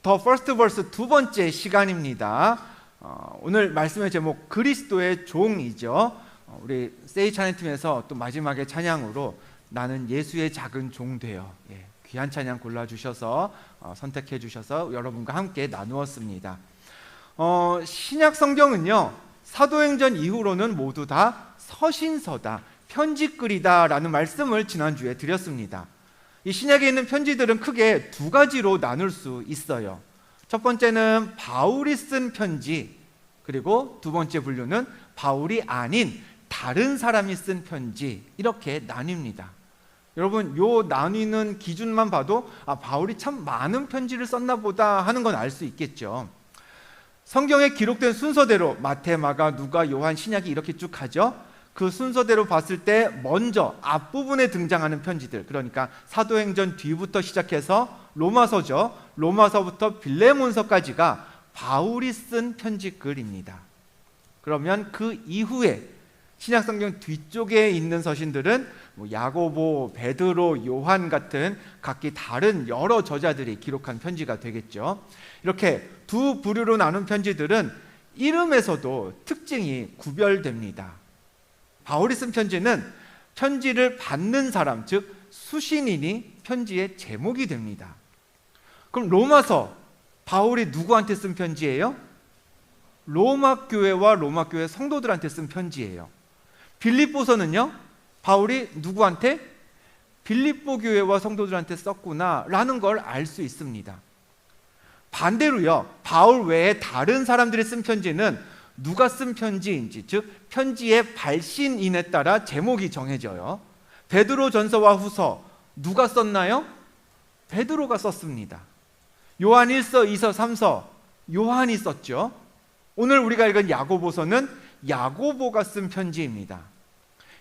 더 퍼스트 벌스 두 번째 시간입니다. 오늘 말씀의 제목 그리스도의 종이죠. 우리 세이 찬양팀에서 또 마지막에 찬양으로 나는 예수의 작은 종 되어, 귀한 찬양 골라주셔서 선택해 주셔서 여러분과 함께 나누었습니다. 신약 성경은요, 사도행전 이후로는 모두 다 서신서다, 편지글이다 라는 말씀을 지난주에 드렸습니다. 이 신약에 있는 편지들은 크게 두 가지로 나눌 수 있어요. 첫 번째는 바울이 쓴 편지, 그리고 두 번째 분류는 바울이 아닌 다른 사람이 쓴 편지, 이렇게 나뉩니다. 여러분, 요 나뉘는 기준만 봐도 바울이 참 많은 편지를 썼나 보다 하는 건 알 수 있겠죠. 성경에 기록된 순서대로 마태, 마가, 누가, 요한, 신약이 이렇게 쭉 가죠. 그 순서대로 봤을 때 먼저 앞부분에 등장하는 편지들, 그러니까 사도행전 뒤부터 시작해서 로마서죠. 로마서부터 빌레몬서까지가 바울이 쓴 편지글입니다. 그러면 그 이후에 신약성경 뒤쪽에 있는 서신들은 야고보, 베드로, 요한 같은 각기 다른 여러 저자들이 기록한 편지가 되겠죠. 이렇게 두 부류로 나눈 편지들은 이름에서도 특징이 구별됩니다. 바울이 쓴 편지는 편지를 받는 사람, 즉 수신인이 편지의 제목이 됩니다. 그럼 로마서, 바울이 누구한테 쓴 편지예요? 로마 교회와 로마 교회 성도들한테 쓴 편지예요. 빌립보서는요, 바울이 누구한테? 빌립보 교회와 성도들한테 썼구나 라는 걸 알 수 있습니다. 반대로요, 바울 외에 다른 사람들이 쓴 편지는 누가 쓴 편지인지, 즉 편지의 발신인에 따라 제목이 정해져요. 베드로 전서와 후서 누가 썼나요? 베드로가 썼습니다. 요한 1서, 2서, 3서 요한이 썼죠. 오늘 우리가 읽은 야고보서는 야고보가 쓴 편지입니다.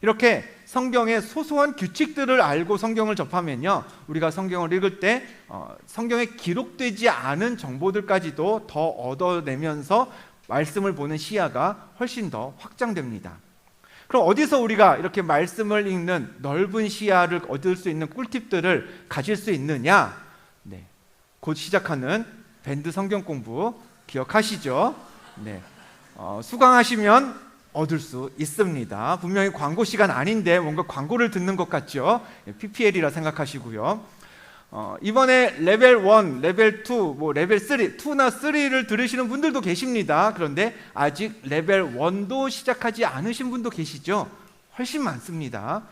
이렇게 성경의 소소한 규칙들을 알고 성경을 접하면요, 우리가 성경을 읽을 때 성경에 기록되지 않은 정보들까지도 더 얻어내면서 말씀을 보는 시야가 훨씬 더 확장됩니다. 그럼 어디서 우리가 이렇게 말씀을 읽는 넓은 시야를 얻을 수 있는 꿀팁들을 가질 수 있느냐? 곧 시작하는 밴드 성경 공부 기억하시죠? 수강하시면 얻을 수 있습니다. 분명히 광고 시간 아닌데 뭔가 광고를 듣는 것 같죠? PPL이라 생각하시고요. 이번에 레벨 1, 레벨 2, 레벨 3, 2나 3를 들으시는 분들도 계십니다. 그런데 아직 레벨 1도 시작하지 않으신 분도 계시죠? 훨씬 많습니다.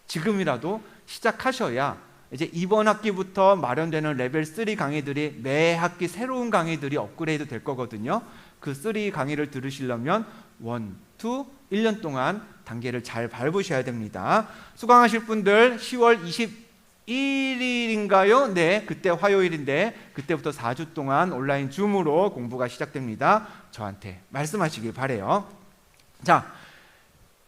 지금이라도 시작하셔야 이제 이번 학기부터 마련되는 레벨 3 강의들이 매 학기 새로운 강의들이 업그레이드 될 거거든요. 그 3 강의를 들으시려면 1, 2, 1년 동안 단계를 잘 밟으셔야 됩니다. 수강하실 분들 10월 21일인가요? 네, 그때 화요일인데 그때부터 4주 동안 온라인 줌으로 공부가 시작됩니다. 저한테 말씀하시길 바라요. 자,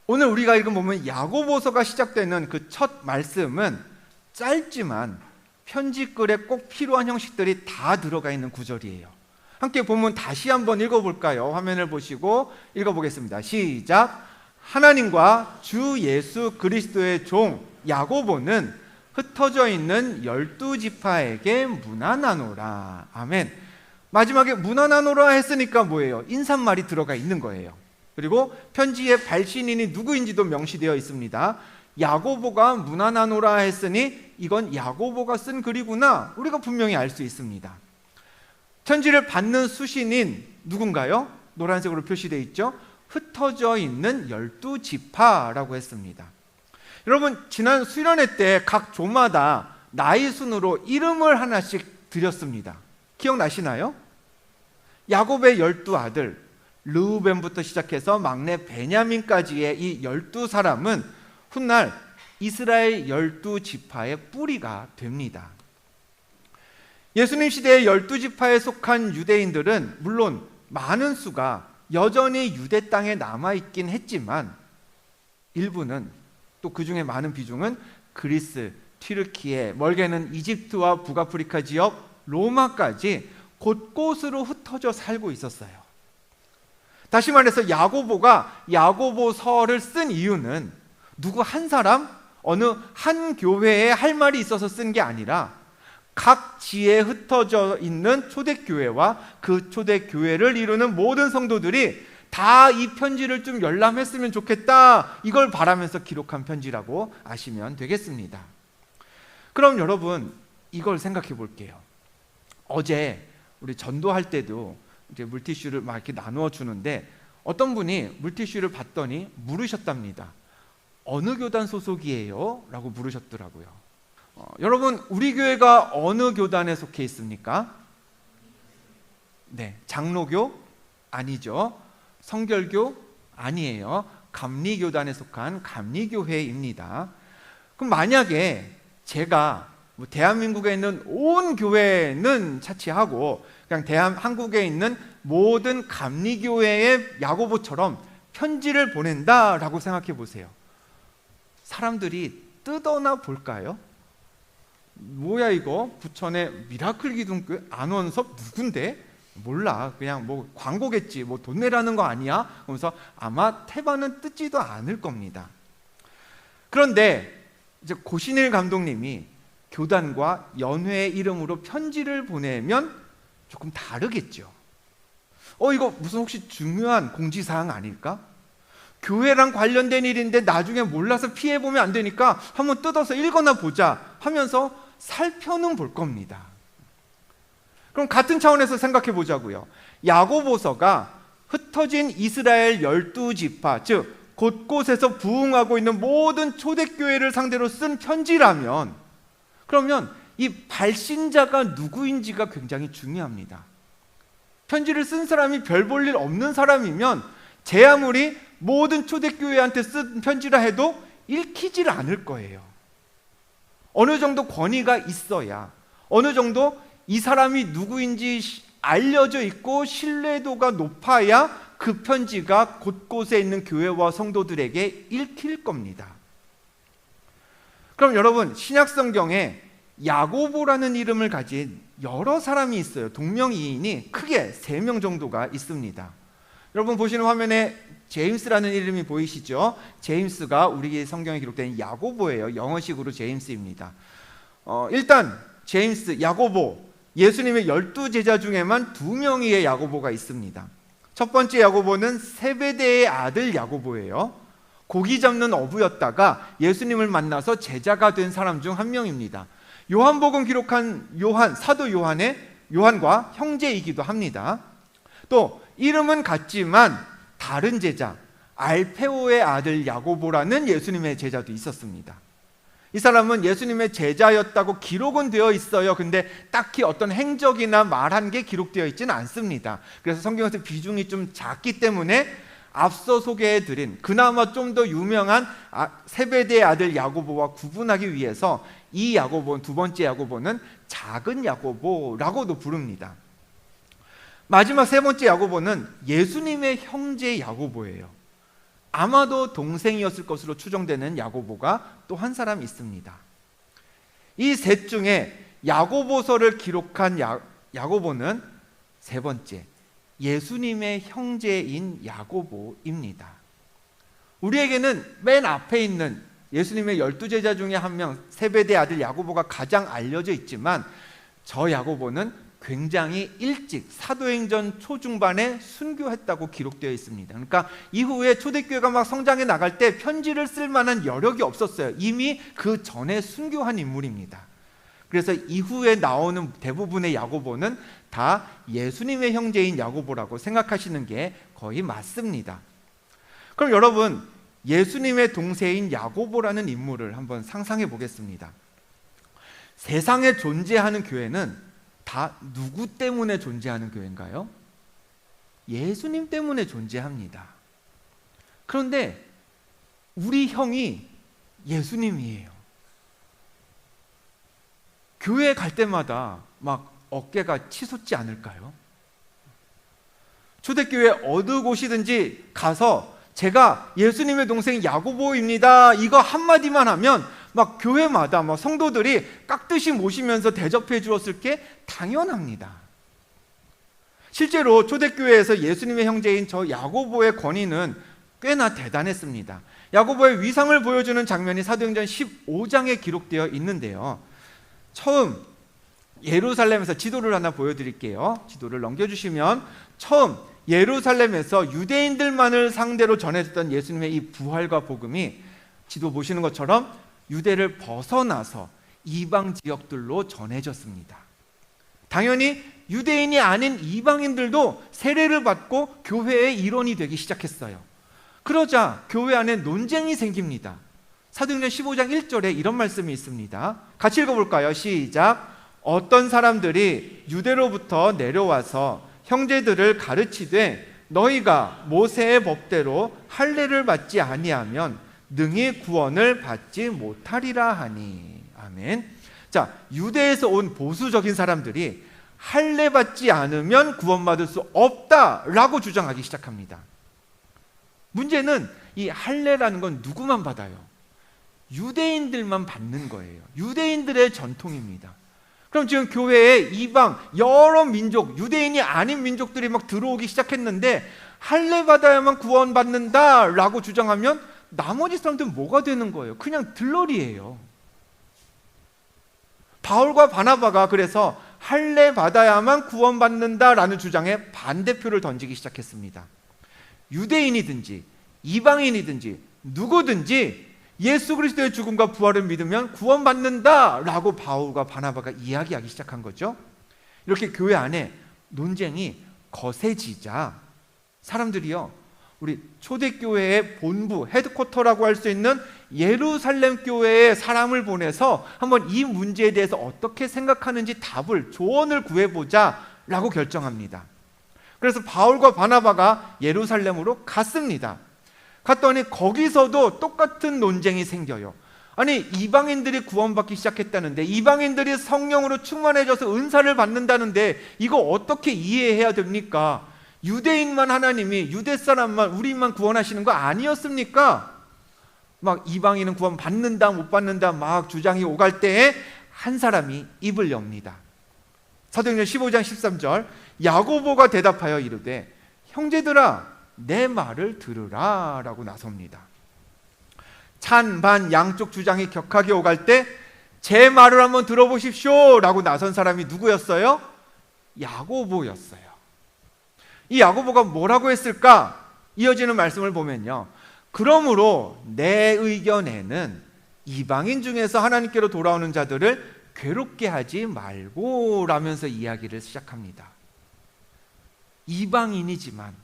오늘 우리가 읽은 보면 야고보서가 시작되는 그 첫 말씀은 짧지만 편지글에 꼭 필요한 형식들이 다 들어가 있는 구절이에요. 함께 본문 다시 한번 읽어볼까요? 화면을 보시고 읽어보겠습니다. 시작. 하나님과 주 예수 그리스도의 종 야고보는 흩어져 있는 12지파에게 문안하노라. 아멘. 마지막에 문안하노라 했으니까 뭐예요? 인사말이 들어가 있는 거예요. 그리고 편지의 발신인이 누구인지도 명시되어 있습니다. 야고보가 문안하노라 했으니 이건 야고보가 쓴 글이구나, 우리가 분명히 알 수 있습니다. 편지를 받는 수신인 누군가요? 노란색으로 표시되어 있죠. 흩어져 있는 12지파라고 했습니다. 여러분, 지난 수련회 때 각 조마다 나이 순으로 이름을 하나씩 드렸습니다. 기억나시나요? 야곱의 12아들 르우벤부터 시작해서 막내 베냐민까지의 이 12사람은 훗날 이스라엘 12지파의 뿌리가 됩니다. 예수님 시대의 12지파에 속한 유대인들은 물론 많은 수가 여전히 유대 땅에 남아있긴 했지만 일부는, 또 그 중에 많은 비중은 그리스, 튀르키예, 멀게는 이집트와 북아프리카 지역, 로마까지 곳곳으로 흩어져 살고 있었어요. 다시 말해서 야고보가 야고보서를 쓴 이유는 누구 한 사람, 어느 한 교회에 할 말이 있어서 쓴 게 아니라 각 지에 흩어져 있는 초대교회와 그 초대교회를 이루는 모든 성도들이 다 이 편지를 좀 열람했으면 좋겠다, 이걸 바라면서 기록한 편지라고 아시면 되겠습니다. 그럼 여러분, 이걸 생각해 볼게요. 어제 우리 전도할 때도 이제 물티슈를 막 이렇게 나누어 주는데 어떤 분이 물티슈를 받더니 물으셨답니다. 어느 교단 소속이에요? 라고 물으셨더라고요. 여러분, 우리 교회가 어느 교단에 속해 있습니까? 네, 장로교? 아니죠. 성결교? 아니에요. 감리교단에 속한 감리교회입니다. 그럼 만약에 제가 대한민국에 있는 온 교회는 차치하고 그냥 한국에 있는 모든 감리교회의 야고보처럼 편지를 보낸다라고 생각해 보세요. 사람들이 뜯어나 볼까요? 뭐야 이거? 부천의 미라클 기둥교회 안원섭 누군데? 몰라, 그냥 뭐 광고겠지, 뭐 돈 내라는 거 아니야? 그러면서 아마 태반은 뜯지도 않을 겁니다. 그런데 이제 고신일 감독님이 교단과 연회의 이름으로 편지를 보내면 조금 다르겠죠. 이거 무슨 혹시 중요한 공지사항 아닐까? 교회랑 관련된 일인데 나중에 몰라서 피해보면 안 되니까 한번 뜯어서 읽어나 보자 하면서 살펴는 볼 겁니다. 그럼 같은 차원에서 생각해 보자고요. 야고보서가 흩어진 이스라엘 12지파, 즉 곳곳에서 부흥하고 있는 모든 초대교회를 상대로 쓴 편지라면, 그러면 이 발신자가 누구인지가 굉장히 중요합니다. 편지를 쓴 사람이 별 볼 일 없는 사람이면 제 아무리 모든 초대교회한테 쓴 편지라 해도 읽히질 않을 거예요. 어느 정도 권위가 있어야, 어느 정도 이 사람이 누구인지 알려져 있고 신뢰도가 높아야 그 편지가 곳곳에 있는 교회와 성도들에게 읽힐 겁니다. 그럼 여러분, 신약성경에 야고보라는 이름을 가진 여러 사람이 있어요. 동명이인이 크게 3명 정도가 있습니다. 여러분 보시는 화면에 제임스라는 이름이 보이시죠? 제임스가 우리 성경에 기록된 야고보예요. 영어식으로 제임스입니다. 일단 제임스, 야고보, 예수님의 12제자 중에만 2명의 야고보가 있습니다. 첫 번째 야고보는 세베대의 아들 야고보예요. 고기 잡는 어부였다가 예수님을 만나서 제자가 된 사람 중 한 명입니다. 요한복음 기록한 사도 요한과 형제이기도 합니다. 또 이름은 같지만 다른 제자, 알페오의 아들 야고보라는 예수님의 제자도 있었습니다. 이 사람은 예수님의 제자였다고 기록은 되어 있어요. 근데 딱히 어떤 행적이나 말한 게 기록되어 있지는 않습니다. 그래서 성경에서 비중이 좀 작기 때문에 앞서 소개해드린 그나마 좀 더 유명한 세베대의 아들 야고보와 구분하기 위해서 이 야고보, 두 번째 야고보는 작은 야고보라고도 부릅니다. 마지막 세 번째 야고보는 예수님의 형제 야고보예요. 아마도 동생이었을 것으로 추정되는 야고보가 또 한 사람 있습니다. 이 셋 중에 야고보서를 기록한 야고보는 세 번째, 예수님의 형제인 야고보입니다. 우리에게는 맨 앞에 있는 예수님의 12제자 중에 한 명, 세베대 아들 야고보가 가장 알려져 있지만 저 야고보는 굉장히 일찍 사도행전 초중반에 순교했다고 기록되어 있습니다. 그러니까 이후에 초대교회가 막 성장해 나갈 때 편지를 쓸 만한 여력이 없었어요. 이미 그 전에 순교한 인물입니다. 그래서 이후에 나오는 대부분의 야고보는 다 예수님의 형제인 야고보라고 생각하시는 게 거의 맞습니다. 그럼 여러분, 예수님의 동생인 야고보라는 인물을 한번 상상해 보겠습니다. 세상에 존재하는 교회는 다 누구 때문에 존재하는 교회인가요? 예수님 때문에 존재합니다. 그런데 우리 형이 예수님이에요. 교회 갈 때마다 막 어깨가 치솟지 않을까요? 초대교회 어느 곳이든지 가서 제가 예수님의 동생 야고보입니다, 이거 한마디만 하면 막 교회마다 막 성도들이 깍듯이 모시면서 대접해 주었을 게 당연합니다. 실제로 초대교회에서 예수님의 형제인 저 야고보의 권위는 꽤나 대단했습니다. 야고보의 위상을 보여주는 장면이 사도행전 15장에 기록되어 있는데요. 처음 예루살렘에서 지도를 하나 보여드릴게요. 지도를 넘겨주시면 처음 예루살렘에서 유대인들만을 상대로 전해졌던 예수님의 이 부활과 복음이 지도 보시는 것처럼 유대를 벗어나서 이방 지역들로 전해졌습니다. 당연히 유대인이 아닌 이방인들도 세례를 받고 교회의 일원이 되기 시작했어요. 그러자 교회 안에 논쟁이 생깁니다. 사도행전 15장 1절에 이런 말씀이 있습니다. 같이 읽어볼까요? 시작. 어떤 사람들이 유대로부터 내려와서 형제들을 가르치되 너희가 모세의 법대로 할례를 받지 아니하면 능히 구원을 받지 못하리라 하니. 아멘. 자, 유대에서 온 보수적인 사람들이 할례 받지 않으면 구원받을 수 없다라고 주장하기 시작합니다. 문제는 이 할례라는 건 누구만 받아요? 유대인들만 받는 거예요. 유대인들의 전통입니다. 그럼 지금 교회에 이방 여러 민족, 유대인이 아닌 민족들이 막 들어오기 시작했는데 할례 받아야만 구원받는다라고 주장하면 나머지 사람들은 뭐가 되는 거예요? 그냥 들러리예요. 바울과 바나바가 그래서 할례 받아야만 구원받는다라는 주장에 반대표를 던지기 시작했습니다. 유대인이든지 이방인이든지 누구든지 예수 그리스도의 죽음과 부활을 믿으면 구원받는다라고 바울과 바나바가 이야기하기 시작한 거죠. 이렇게 교회 안에 논쟁이 거세지자 사람들이요, 우리 초대교회의 본부, 헤드쿼터라고 할 수 있는 예루살렘 교회에 사람을 보내서 한번 이 문제에 대해서 어떻게 생각하는지 조언을 구해보자 라고 결정합니다. 그래서 바울과 바나바가 예루살렘으로 갔습니다. 갔더니 거기서도 똑같은 논쟁이 생겨요. 아니, 이방인들이 구원받기 시작했다는데, 이방인들이 성령으로 충만해져서 은사를 받는다는데 이거 어떻게 이해해야 됩니까? 유대인만 하나님이, 유대 사람만, 우리만 구원하시는 거 아니었습니까? 막 이방인은 구원 받는다 못 받는다 막 주장이 오갈 때에 한 사람이 입을 엽니다. 사도행전 15장 13절, 야고보가 대답하여 이르되 형제들아 내 말을 들으라 라고 나섭니다. 찬반 양쪽 주장이 격하게 오갈 때 제 말을 한번 들어보십시오 라고 나선 사람이 누구였어요? 야고보였어요. 이 야고보가 뭐라고 했을까? 이어지는 말씀을 보면요, 그러므로 내 의견에는 이방인 중에서 하나님께로 돌아오는 자들을 괴롭게 하지 말고 라면서 이야기를 시작합니다. 이방인이지만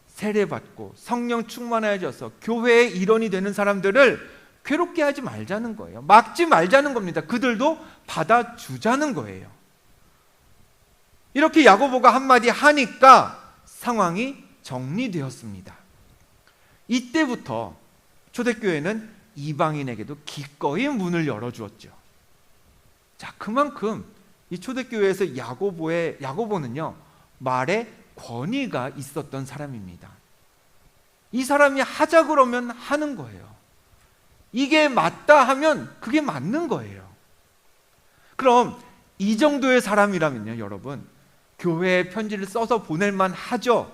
세례받고 성령 충만해져서 교회의 일원이 되는 사람들을 괴롭게 하지 말자는 거예요. 막지 말자는 겁니다. 그들도 받아주자는 거예요. 이렇게 야고보가 한마디 하니까 상황이 정리되었습니다. 이때부터 초대교회는 이방인에게도 기꺼이 문을 열어주었죠. 자, 그만큼 이 초대교회에서 야고보는요, 말에 권위가 있었던 사람입니다. 이 사람이 하자 그러면 하는 거예요. 이게 맞다 하면 그게 맞는 거예요. 그럼 이 정도의 사람이라면요, 여러분, 교회에 편지를 써서 보낼만 하죠.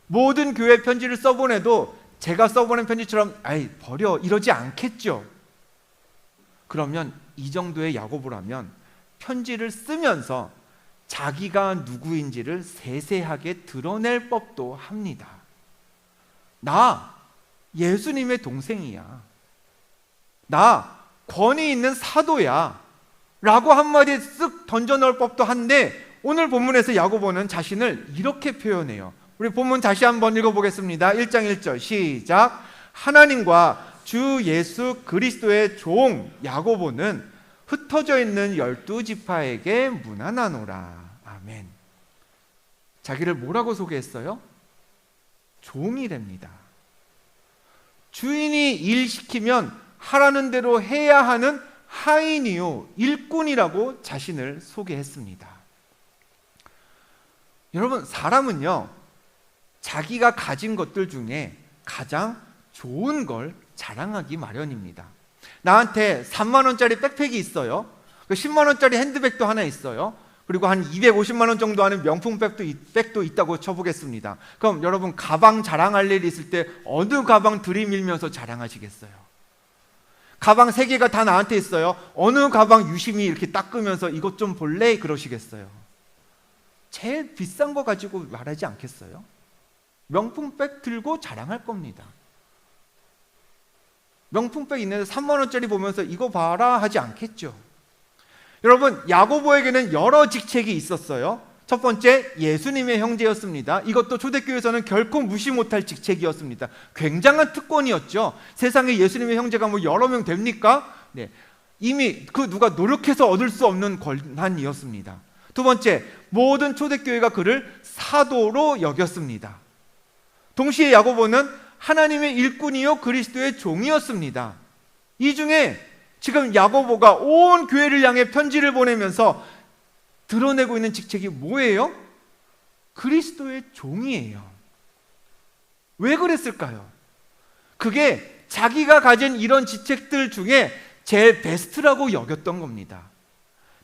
모든 교회 편지를 써보내도 제가 써보낸 편지처럼 아이 버려 이러지 않겠죠. 그러면 이 정도의 야고보라면 편지를 쓰면서 자기가 누구인지를 세세하게 드러낼 법도 합니다. 나 예수님의 동생이야, 나 권위 있는 사도야 라고 한마디 쓱 던져넣을 법도 한데, 오늘 본문에서 야고보는 자신을 이렇게 표현해요. 우리 본문 다시 한번 읽어보겠습니다. 1장 1절 시작. 하나님과 주 예수 그리스도의 종 야고보는 흩어져 있는 12지파에게 문안하노라. 아멘. 자기를 뭐라고 소개했어요? 종이랍니다. 주인이 일 시키면 하라는 대로 해야 하는 하인이요, 일꾼이라고 자신을 소개했습니다. 여러분, 사람은요, 자기가 가진 것들 중에 가장 좋은 걸 자랑하기 마련입니다. 나한테 3만 원짜리 백팩이 있어요. 10만 원짜리 핸드백도 하나 있어요. 그리고 한 250만 원 정도 하는 명품 백도 있다고 쳐보겠습니다. 그럼 여러분, 가방 자랑할 일이 있을 때 어느 가방 들이밀면서 자랑하시겠어요? 가방 3개가 다 나한테 있어요. 어느 가방 유심히 이렇게 닦으면서 이것 좀 볼래? 그러시겠어요? 제일 비싼 거 가지고 말하지 않겠어요? 명품백 들고 자랑할 겁니다. 명품백 있는데 3만 원짜리 보면서 이거 봐라 하지 않겠죠. 여러분, 야고보에게는 여러 직책이 있었어요. 첫 번째, 예수님의 형제였습니다. 이것도 초대교회에서는 결코 무시 못할 직책이었습니다. 굉장한 특권이었죠. 세상에 예수님의 형제가 뭐 여러 명 됩니까? 네. 이미 그 누가 노력해서 얻을 수 없는 권한이었습니다. 두 번째, 모든 초대교회가 그를 사도로 여겼습니다. 동시에 야고보는 하나님의 일꾼이요 그리스도의 종이었습니다. 이 중에 지금 야고보가 온 교회를 향해 편지를 보내면서 드러내고 있는 직책이 뭐예요? 그리스도의 종이에요. 왜 그랬을까요? 그게 자기가 가진 이런 직책들 중에 제일 베스트라고 여겼던 겁니다.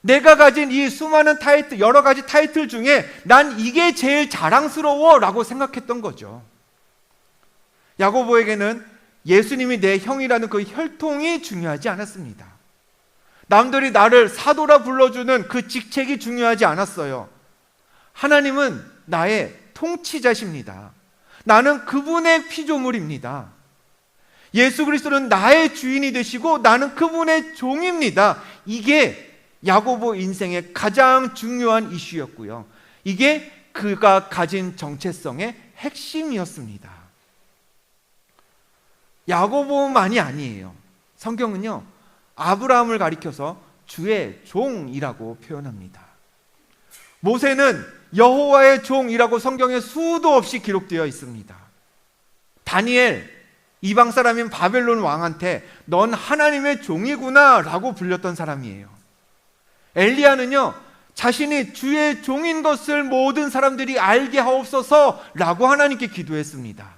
내가 가진 이 수많은 타이틀, 여러 가지 타이틀 중에 난 이게 제일 자랑스러워 라고 생각했던 거죠. 야고보에게는 예수님이 내 형이라는 그 혈통이 중요하지 않았습니다. 남들이 나를 사도라 불러주는 그 직책이 중요하지 않았어요. 하나님은 나의 통치자십니다. 나는 그분의 피조물입니다. 예수 그리스도는 나의 주인이 되시고 나는 그분의 종입니다. 이게 야고보 인생의 가장 중요한 이슈였고요. 이게 그가 가진 정체성의 핵심이었습니다. 야고보만이 아니에요. 성경은요, 아브라함을 가리켜서 주의 종이라고 표현합니다. 모세는 여호와의 종이라고 성경에 수도 없이 기록되어 있습니다. 다니엘, 이방 사람인 바벨론 왕한테 넌 하나님의 종이구나 라고 불렸던 사람이에요. 엘리야는요, 자신이 주의 종인 것을 모든 사람들이 알게 하옵소서 라고 하나님께 기도했습니다.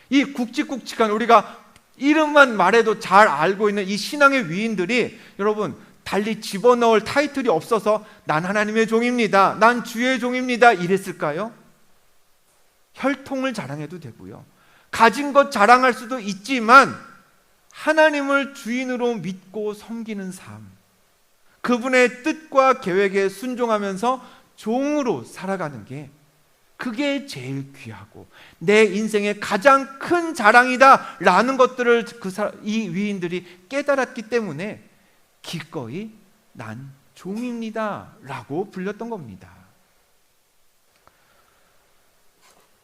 이 굵직굵직한, 우리가 이름만 말해도 잘 알고 있는 이 신앙의 위인들이 여러분 달리 집어넣을 타이틀이 없어서 난 하나님의 종입니다, 난 주의 종입니다 이랬을까요? 혈통을 자랑해도 되고요, 가진 것 자랑할 수도 있지만 하나님을 주인으로 믿고 섬기는 삶, 그분의 뜻과 계획에 순종하면서 종으로 살아가는 게 그게 제일 귀하고 내 인생의 가장 큰 자랑이다 라는 것들을 이 위인들이 깨달았기 때문에 기꺼이 난 종입니다 라고 불렸던 겁니다.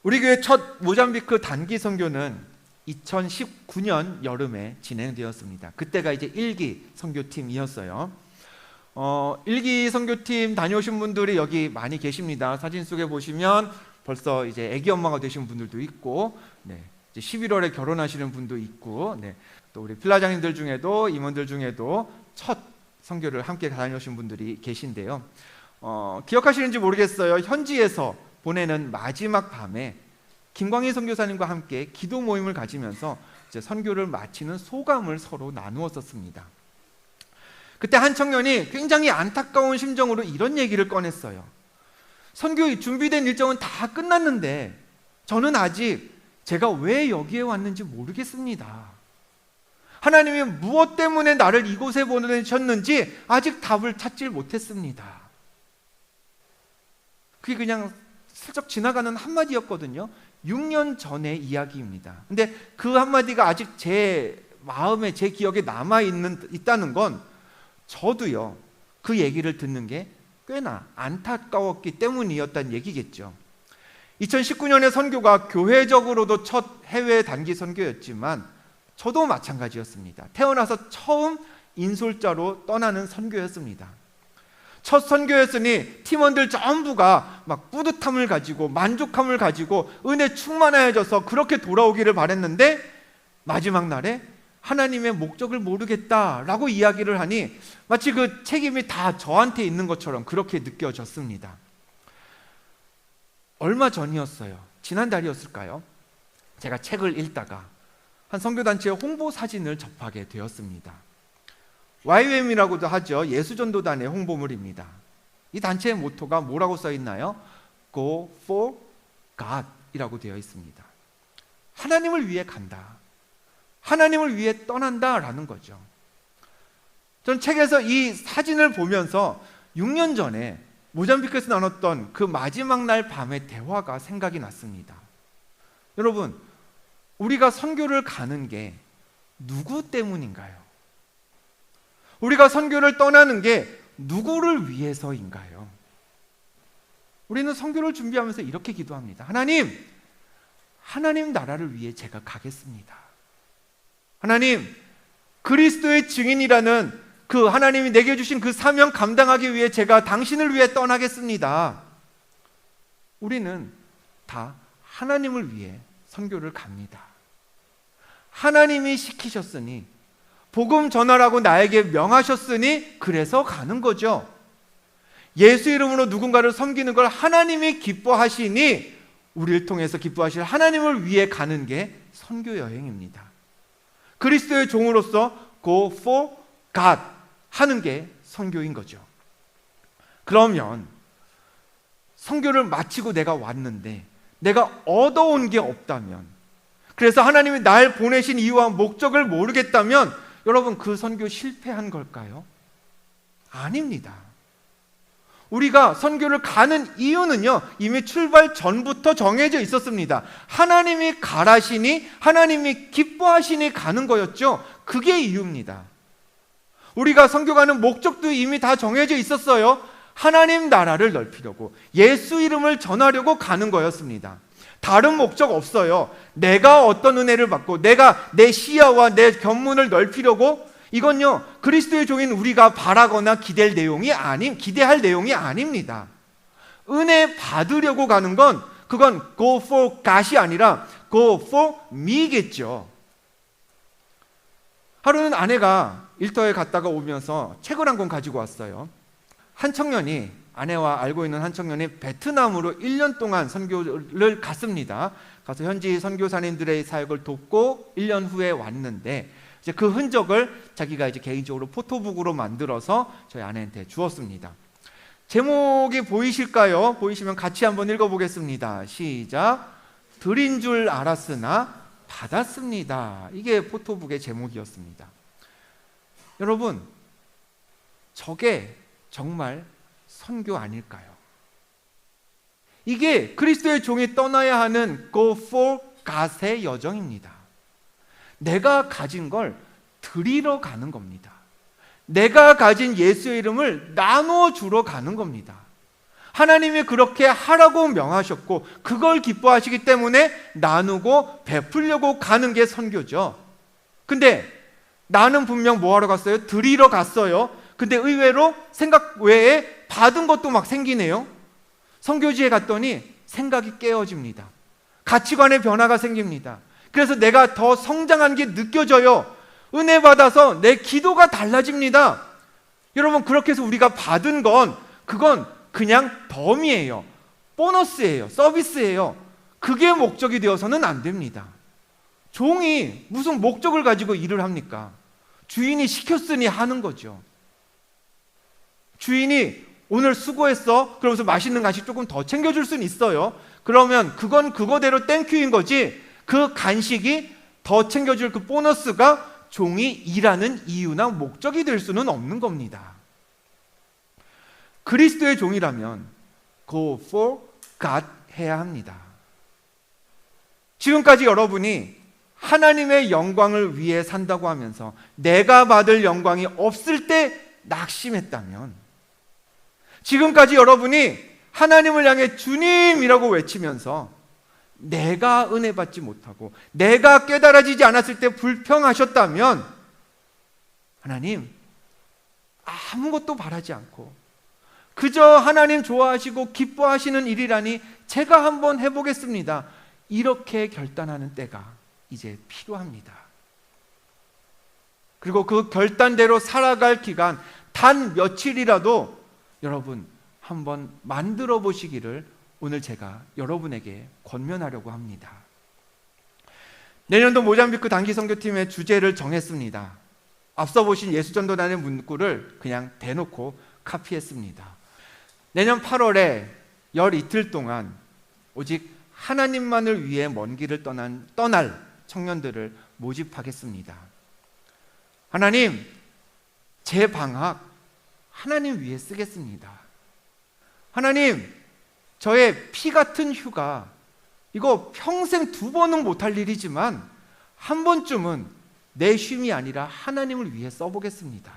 우리 교회 첫 모잠비크 단기 선교는 2019년 여름에 진행되었습니다. 그때가 이제 1기 선교팀이었어요. 1기 선교팀 다녀오신 분들이 여기 많이 계십니다. 사진 속에 보시면 벌써 이제 아기 엄마가 되신 분들도 있고, 네, 이제 11월에 결혼하시는 분도 있고, 네, 또 우리 필라장님들 중에도, 임원들 중에도 첫 선교를 함께 다녀오신 분들이 계신데요. 기억하시는지 모르겠어요. 현지에서 보내는 마지막 밤에 김광희 선교사님과 함께 기도 모임을 가지면서 이제 선교를 마치는 소감을 서로 나누었었습니다. 그때 한 청년이 굉장히 안타까운 심정으로 이런 얘기를 꺼냈어요. 선교 준비된 일정은 다 끝났는데 저는 아직 제가 왜 여기에 왔는지 모르겠습니다. 하나님이 무엇 때문에 나를 이곳에 보내셨는지 아직 답을 찾질 못했습니다. 그게 그냥 슬쩍 지나가는 한마디였거든요. 6년 전의 이야기입니다. 근데 그 한마디가 아직 제 마음에, 제 기억에 있다는 건 저도요, 그 얘기를 듣는 게 꽤나 안타까웠기 때문이었다는 얘기겠죠. 2019년의 선교가 교회적으로도 첫 해외 단기 선교였지만 저도 마찬가지였습니다. 태어나서 처음 인솔자로 떠나는 선교였습니다. 첫 선교였으니 팀원들 전부가 막 뿌듯함을 가지고 만족함을 가지고 은혜 충만해져서 그렇게 돌아오기를 바랬는데 마지막 날에 하나님의 목적을 모르겠다라고 이야기를 하니 마치 그 책임이 다 저한테 있는 것처럼 그렇게 느껴졌습니다. 얼마 전이었어요. 지난달이었을까요? 제가 책을 읽다가 한 선교단체의 홍보 사진을 접하게 되었습니다. YWM이라고도 하죠. 예수전도단의 홍보물입니다. 이 단체의 모토가 뭐라고 써 있나요? Go for God 이라고 되어 있습니다. 하나님을 위해 간다. 하나님을 위해 떠난다라는 거죠. 전 책에서 이 사진을 보면서 6년 전에 모잠비크에서 나눴던 그 마지막 날 밤의 대화가 생각이 났습니다. 여러분, 우리가 선교를 가는 게 누구 때문인가요? 우리가 선교를 떠나는 게 누구를 위해서인가요? 우리는 선교를 준비하면서 이렇게 기도합니다. 하나님 나라를 위해 제가 가겠습니다. 하나님, 그리스도의 증인이라는 그 하나님이 내게 주신 그 사명 감당하기 위해 제가 당신을 위해 떠나겠습니다. 우리는 다 하나님을 위해 선교를 갑니다. 하나님이 시키셨으니, 복음 전하라고 나에게 명하셨으니 그래서 가는 거죠. 예수 이름으로 누군가를 섬기는 걸 하나님이 기뻐하시니 우리를 통해서 기뻐하실 하나님을 위해 가는 게 선교 여행입니다. 그리스도의 종으로서 go for God 하는 게 선교인 거죠. 그러면 선교를 마치고 내가 왔는데 내가 얻어온 게 없다면, 그래서 하나님이 날 보내신 이유와 목적을 모르겠다면 여러분, 그 선교 실패한 걸까요? 아닙니다. 우리가 선교를 가는 이유는요, 이미 출발 전부터 정해져 있었습니다. 하나님이 가라시니, 하나님이 기뻐하시니 가는 거였죠. 그게 이유입니다. 우리가 선교 가는 목적도 이미 다 정해져 있었어요. 하나님 나라를 넓히려고, 예수 이름을 전하려고 가는 거였습니다. 다른 목적 없어요. 내가 어떤 은혜를 받고 내가 내 시야와 내 견문을 넓히려고, 이건요 그리스도의 종인 우리가 바라거나 기대할 내용이 아닙니다. 은혜 받으려고 가는 건, 그건 go for God이 아니라 go for me겠죠. 하루는 아내가 일터에 갔다가 오면서 책을 한 권 가지고 왔어요. 한 청년이, 아내와 알고 있는 한 청년이 베트남으로 1년 동안 선교를 갔습니다. 가서 현지 선교사님들의 사역을 돕고 1년 후에 왔는데, 이제 그 흔적을 자기가 이제 개인적으로 포토북으로 만들어서 저희 아내한테 주었습니다. 제목이 보이실까요? 보이시면 같이 한번 읽어보겠습니다. 시작. 드린 줄 알았으나 받았습니다. 이게 포토북의 제목이었습니다. 여러분, 저게 정말 선교 아닐까요? 이게 그리스도의 종이 떠나야 하는 go for God의 여정입니다. 내가 가진 걸 드리러 가는 겁니다. 내가 가진 예수의 이름을 나누어 주러 가는 겁니다. 하나님이 그렇게 하라고 명하셨고 그걸 기뻐하시기 때문에 나누고 베풀려고 가는 게 선교죠. 근데 나는 분명 뭐 하러 갔어요? 드리러 갔어요. 근데 의외로 생각 외에 받은 것도 막 생기네요. 선교지에 갔더니 생각이 깨어집니다. 가치관의 변화가 생깁니다. 그래서 내가 더 성장한 게 느껴져요. 은혜 받아서 내 기도가 달라집니다. 여러분, 그렇게 해서 우리가 받은 건, 그건 그냥 덤이에요. 보너스예요. 서비스예요. 그게 목적이 되어서는 안 됩니다. 종이 무슨 목적을 가지고 일을 합니까? 주인이 시켰으니 하는 거죠. 주인이 오늘 수고했어, 그러면서 맛있는 간식 조금 더 챙겨줄 수는 있어요. 그러면 그건 그거대로 땡큐인 거지, 그 간식이 더 챙겨줄 그 보너스가 종이 일하는 이유나 목적이 될 수는 없는 겁니다. 그리스도의 종이라면 go for God 해야 합니다. 지금까지 여러분이 하나님의 영광을 위해 산다고 하면서 내가 받을 영광이 없을 때 낙심했다면, 지금까지 여러분이 하나님을 향해 주님이라고 외치면서 내가 은혜 받지 못하고 내가 깨달아지지 않았을 때 불평하셨다면, 하나님 아무것도 바라지 않고 그저 하나님 좋아하시고 기뻐하시는 일이라니 제가 한번 해보겠습니다, 이렇게 결단하는 때가 이제 필요합니다. 그리고 그 결단대로 살아갈 기간 단 며칠이라도 여러분 한번 만들어 보시기를 오늘 제가 여러분에게 권면하려고 합니다. 내년도 모잠비크 단기 선교팀의 주제를 정했습니다. 앞서 보신 예수전도단의 문구를 그냥 대놓고 카피했습니다. 내년 8월에 열 이틀 동안 오직 하나님만을 위해 먼 길을 떠날 청년들을 모집하겠습니다. 하나님, 제 방학 하나님 위해 쓰겠습니다. 하나님, 저의 피 같은 휴가, 이거 평생 2번은 못할 일이지만 한 번쯤은 내 쉼이 아니라 하나님을 위해 써보겠습니다.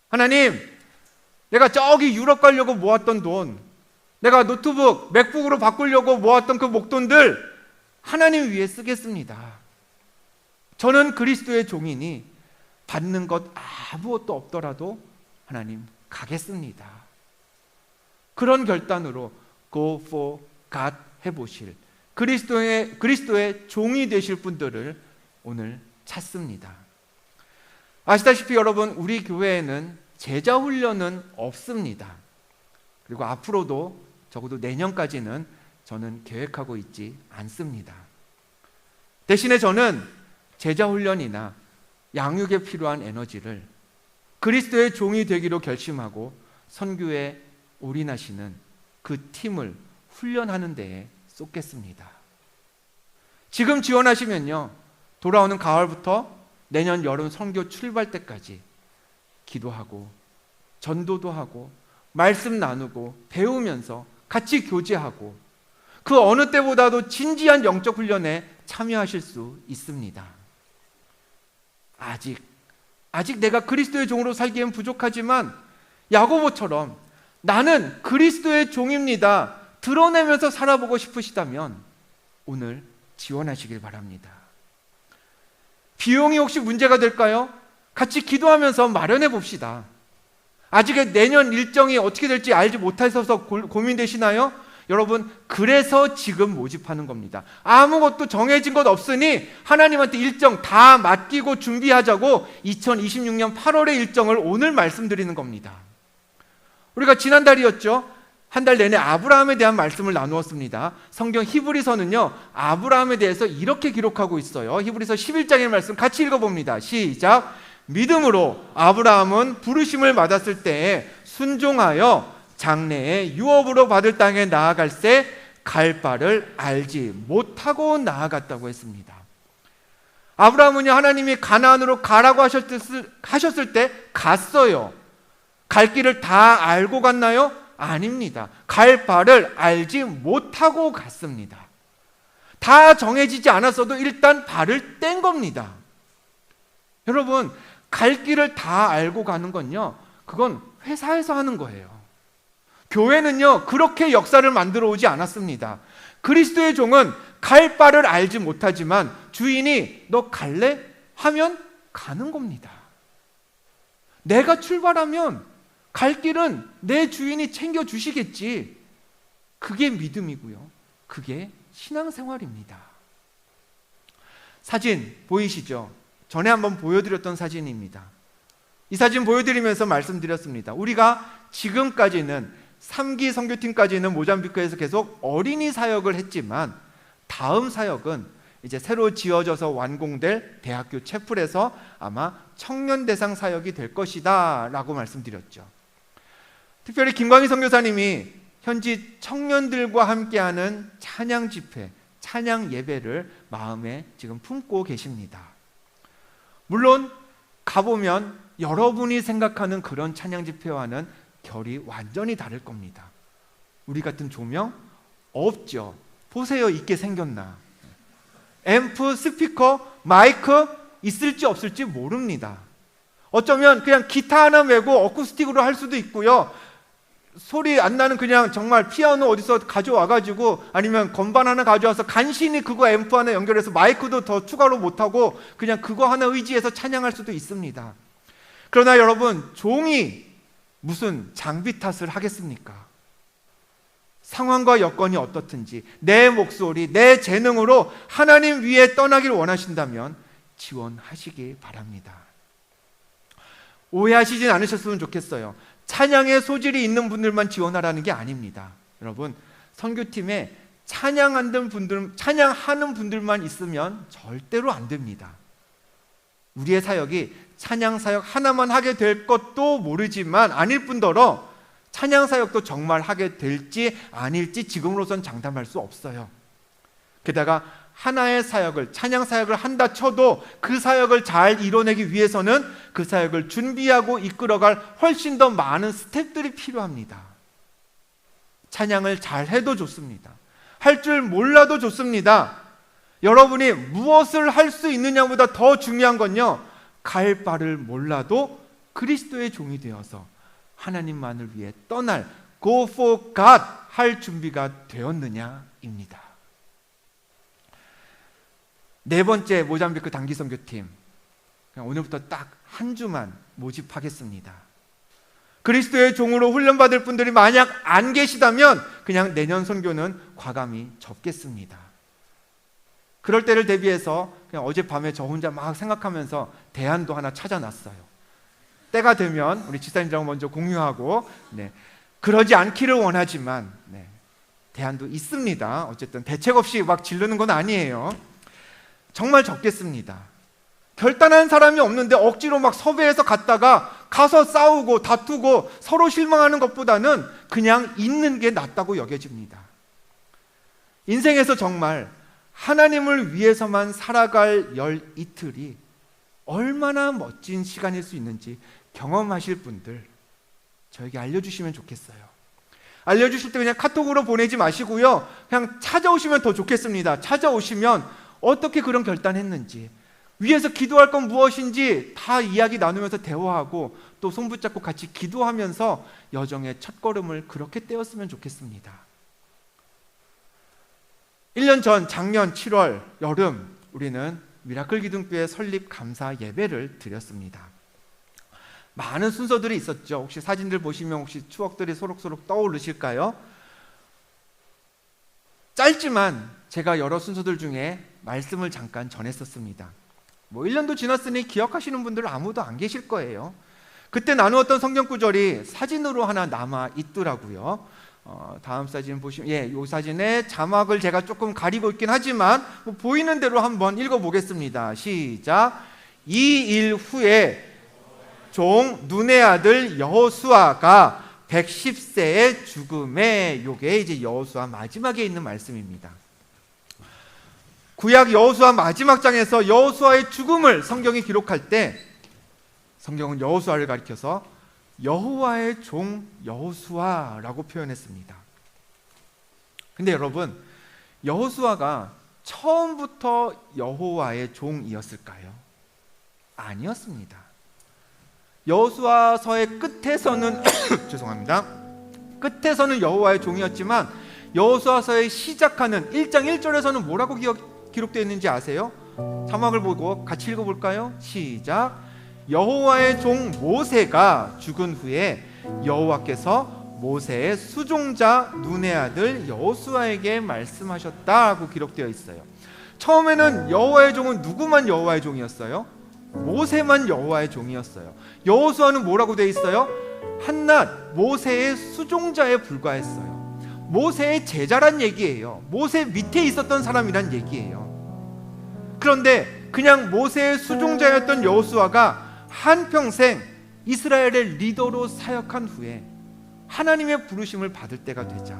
하나님, 내가 저기 유럽 가려고 모았던 돈, 내가 노트북, 맥북으로 바꾸려고 모았던 그 목돈들 하나님 위해 쓰겠습니다. 저는 그리스도의 종이니 받는 것 아무것도 없더라도 하나님 가겠습니다. 그런 결단으로 Go for God 해보실 그리스도의 종이 되실 분들을 오늘 찾습니다. 아시다시피 여러분, 우리 교회에는 제자 훈련은 없습니다. 그리고 앞으로도 적어도 내년까지는 저는 계획하고 있지 않습니다. 대신에 저는 제자 훈련이나 양육에 필요한 에너지를 그리스도의 종이 되기로 결심하고 선교에 올인하시는 그 팀을 훈련하는 데에 쏟겠습니다. 지금 지원하시면요, 돌아오는 가을부터 내년 여름 선교 출발 때까지 기도하고 전도도 하고 말씀 나누고 배우면서 같이 교제하고 그 어느 때보다도 진지한 영적 훈련에 참여하실 수 있습니다. 아직 내가 그리스도의 종으로 살기엔 부족하지만 야고보처럼 나는 그리스도의 종입니다, 드러내면서 살아보고 싶으시다면 오늘 지원하시길 바랍니다. 비용이 혹시 문제가 될까요? 같이 기도하면서 마련해 봅시다. 아직 내년 일정이 어떻게 될지 알지 못하셔서 고민되시나요? 여러분, 그래서 지금 모집하는 겁니다. 아무것도 정해진 것 없으니 하나님한테 일정 다 맡기고 준비하자고 2026년 8월의 일정을 오늘 말씀드리는 겁니다. 우리가 지난달이었죠? 한 달 내내 아브라함에 대한 말씀을 나누었습니다. 성경 히브리서는요, 아브라함에 대해서 이렇게 기록하고 있어요. 히브리서 11장의 말씀 같이 읽어봅니다. 시작. 믿음으로 아브라함은 부르심을 받았을 때에 순종하여 장래에 유업으로 받을 땅에 나아갈새 갈 바를 알지 못하고 나아갔다고 했습니다. 아브라함은요, 하나님이 가나안으로 가라고 하셨을 때 갔어요. 갈 길을 다 알고 갔나요? 아닙니다. 갈 바를 알지 못하고 갔습니다. 다 정해지지 않았어도 일단 발을 뗀 겁니다. 여러분, 갈 길을 다 알고 가는 건요, 그건 회사에서 하는 거예요. 교회는요, 그렇게 역사를 만들어 오지 않았습니다. 그리스도의 종은 갈 바를 알지 못하지만 주인이 너 갈래? 하면 가는 겁니다. 내가 출발하면 갈 길은 내 주인이 챙겨주시겠지. 그게 믿음이고요, 그게 신앙생활입니다. 사진 보이시죠? 전에 한번 보여드렸던 사진입니다. 이 사진 보여드리면서 말씀드렸습니다. 우리가 지금까지는 3기 선교팀까지는 모잠비크에서 계속 어린이 사역을 했지만 다음 사역은 이제 새로 지어져서 완공될 대학교 채플에서 아마 청년 대상 사역이 될 것이다 라고 말씀드렸죠. 특별히 김광희 선교사님이 현지 청년들과 함께하는 찬양 집회, 찬양 예배를 마음에 지금 품고 계십니다. 물론 가보면 여러분이 생각하는 그런 찬양 집회와는 결이 완전히 다를 겁니다. 우리 같은 조명 없죠. 보세요, 있게 생겼나. 앰프, 스피커, 마이크 있을지 없을지 모릅니다. 어쩌면 그냥 기타 하나 메고 어쿠스틱으로 할 수도 있고요, 소리 안 나는 그냥 정말 피아노 어디서 가져와가지고 아니면 건반 하나 가져와서 간신히 그거 앰프 하나 연결해서 마이크도 더 추가로 못하고 그냥 그거 하나 의지해서 찬양할 수도 있습니다. 그러나 여러분, 종이 무슨 장비 탓을 하겠습니까? 상황과 여건이 어떻든지 내 목소리, 내 재능으로 하나님 위에 떠나길 원하신다면 지원하시기 바랍니다. 오해하시진 않으셨으면 좋겠어요. 찬양의 소질이 있는 분들만 지원하라는 게 아닙니다. 여러분, 선교팀에 찬양하는 분들만 있으면 절대로 안 됩니다. 우리의 사역이 찬양 사역 하나만 하게 될 것도 모르지만 아닐 뿐더러 찬양 사역도 정말 하게 될지 아닐지 지금으로선 장담할 수 없어요. 게다가 하나의 사역을, 찬양 사역을 한다 쳐도 그 사역을 잘 이뤄내기 위해서는 그 사역을 준비하고 이끌어갈 훨씬 더 많은 스텝들이 필요합니다. 찬양을 잘 해도 좋습니다. 할 줄 몰라도 좋습니다. 여러분이 무엇을 할 수 있느냐보다 더 중요한 건요, 갈 바를 몰라도 그리스도의 종이 되어서 하나님만을 위해 떠날 Go for God 할 준비가 되었느냐입니다. 네 번째, 모잠비크 단기 선교팀, 오늘부터 딱 한 주만 모집하겠습니다. 그리스도의 종으로 훈련받을 분들이 만약 안 계시다면 그냥 내년 선교는 과감히 접겠습니다. 그럴 때를 대비해서 그냥 어젯밤에 저 혼자 막 생각하면서 대안도 하나 찾아놨어요. 때가 되면 우리 지사님들하고 먼저 공유하고, 그러지 않기를 원하지만 대안도 있습니다. 어쨌든 대책 없이 막 지르는 건 아니에요. 정말 적겠습니다. 결단한 사람이 없는데 억지로 막 섭외해서 갔다가 가서 싸우고 다투고 서로 실망하는 것보다는 그냥 있는 게 낫다고 여겨집니다. 인생에서 정말 하나님을 위해서만 살아갈 열 이틀이 얼마나 멋진 시간일 수 있는지 경험하실 분들 저에게 알려주시면 좋겠어요. 알려주실 때 그냥 카톡으로 보내지 마시고요, 그냥 찾아오시면 더 좋겠습니다. 찾아오시면 어떻게 그런 결단했는지, 위에서 기도할 건 무엇인지 다 이야기 나누면서 대화하고 또 손 붙잡고 같이 기도하면서 여정의 첫걸음을 그렇게 떼었으면 좋겠습니다. 1년 전 작년 7월 여름 우리는 미라클 기둥교회 설립 감사 예배를 드렸습니다. 많은 순서들이 있었죠. 혹시 사진들 보시면 혹시 추억들이 소록소록 떠오르실까요? 짧지만 제가 여러 순서들 중에 말씀을 잠깐 전했었습니다. 1년도 지났으니 기억하시는 분들은 아무도 안 계실 거예요. 그때 나누었던 성경 구절이 사진으로 하나 남아 있더라고요. 다음 사진 보시면, 이 사진에 자막을 제가 조금 가리고 있긴 하지만 보이는 대로 한번 읽어보겠습니다. 시작. 이 일 후에 종 눈의 아들 여호수아가 110세의 죽음에, 요게 이제 여호수아 마지막에 있는 말씀입니다. 구약 여호수아 마지막 장에서 여호수아의 죽음을 성경이 기록할 때 성경은 여호수아를 가리켜서 여호와의 종 여호수아라고 표현했습니다. 근데 여러분, 여호수아가 처음부터 여호와의 종이었을까요? 아니었습니다. 여호수아서의 끝에서는 죄송합니다. 끝에서는 여호와의 종이었지만 여호수아서의 시작하는 1장 1절에서는 뭐라고 기록되어 있는지 아세요? 자막을 보고 같이 읽어볼까요? 시작. 여호와의 종 모세가 죽은 후에 여호와께서 모세의 수종자 눈의 아들 여호수아에게 말씀하셨다고 기록되어 있어요. 처음에는 여호와의 종은 누구만 여호와의 종이었어요? 모세만 여호와의 종이었어요. 여호수아는 뭐라고 되어 있어요? 한낱 모세의 수종자에 불과했어요. 모세의 제자란 얘기예요. 모세 밑에 있었던 사람이란 얘기예요. 그런데 그냥 모세의 수종자였던 여호수아가 한평생 이스라엘의 리더로 사역한 후에 하나님의 부르심을 받을 때가 되자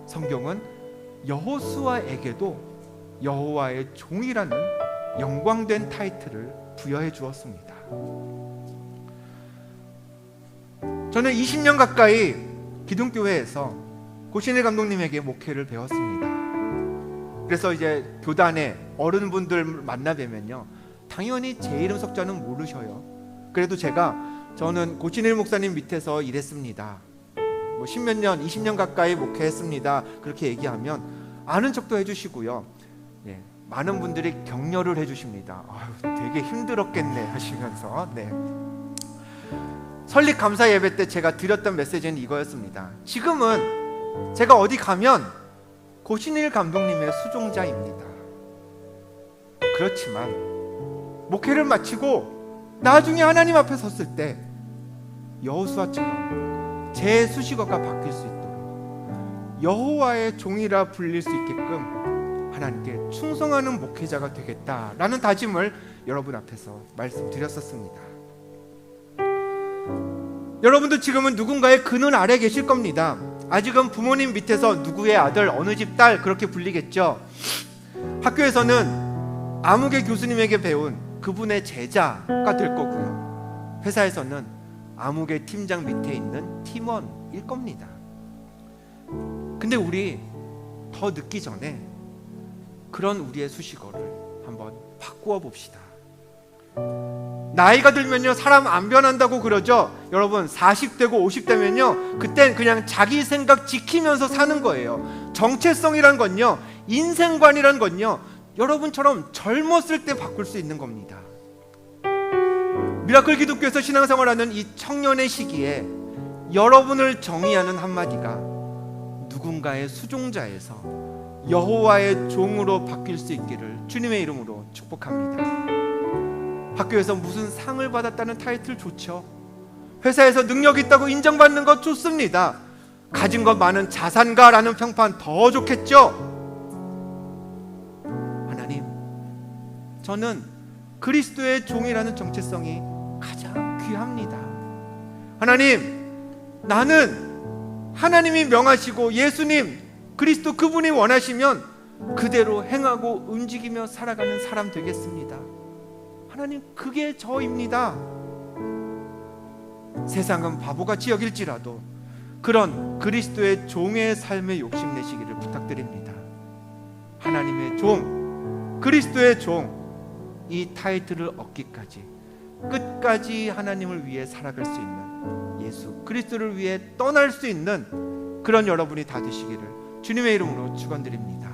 성경은 여호수아에게도 여호와의 종이라는 영광된 타이틀을 부여해 주었습니다. 저는 20년 가까이 기둥교회에서 고신일 감독님에게 목회를 배웠습니다. 그래서 이제 교단에 어른분들 만나 뵈면요, 당연히 제 이름 석자는 모르셔요. 그래도 저는 고신일 목사님 밑에서 일했습니다. 10몇 년, 20년 가까이 목회했습니다. 그렇게 얘기하면 아는 척도 해주시고요. 많은 분들이 격려를 해주십니다. 아유, 되게 힘들었겠네 하시면서. 설립 감사 예배 때 제가 드렸던 메시지는 이거였습니다. 지금은 제가 어디 가면 고신일 감독님의 수종자입니다. 그렇지만 목회를 마치고 나중에 하나님 앞에 섰을 때 여호수아처럼 제 수식어가 바뀔 수 있도록 여호와의 종이라 불릴 수 있게끔 하나님께 충성하는 목회자가 되겠다라는 다짐을 여러분 앞에서 말씀드렸었습니다. 여러분도 지금은 누군가의 그늘 아래 계실 겁니다. 아직은 부모님 밑에서 누구의 아들, 어느 집 딸 그렇게 불리겠죠. 학교에서는 아무개 교수님에게 배운 그분의 제자가 될 거고요. 회사에서는 아무개 팀장 밑에 있는 팀원일 겁니다. 근데 우리 더 늦기 전에 그런 우리의 수식어를 한번 바꾸어 봅시다. 나이가 들면요 사람 안 변한다고 그러죠. 여러분 40대고 50대면요 그땐 그냥 자기 생각 지키면서 사는 거예요. 정체성이란 건요, 인생관이란 건요, 여러분처럼 젊었을 때 바꿀 수 있는 겁니다. 미라클 기독교에서 신앙생활하는 이 청년의 시기에 여러분을 정의하는 한마디가 누군가의 수종자에서 여호와의 종으로 바뀔 수 있기를 주님의 이름으로 축복합니다. 학교에서 무슨 상을 받았다는 타이틀 좋죠. 회사에서 능력 있다고 인정받는 것 좋습니다. 가진 것 많은 자산가라는 평판 더 좋겠죠. 하나님, 저는 그리스도의 종이라는 정체성이 가장 귀합니다. 하나님, 나는 하나님이 명하시고 예수님, 그리스도 그분이 원하시면 그대로 행하고 움직이며 살아가는 사람 되겠습니다. 하나님, 그게 저입니다. 세상은 바보같이 여길지라도 그런 그리스도의 종의 삶에 욕심내시기를 부탁드립니다. 하나님의 종, 그리스도의 종, 이 타이틀을 얻기까지 끝까지 하나님을 위해 살아갈 수 있는, 예수 그리스도를 위해 떠날 수 있는 그런 여러분이 다 되시기를 주님의 이름으로 축원드립니다.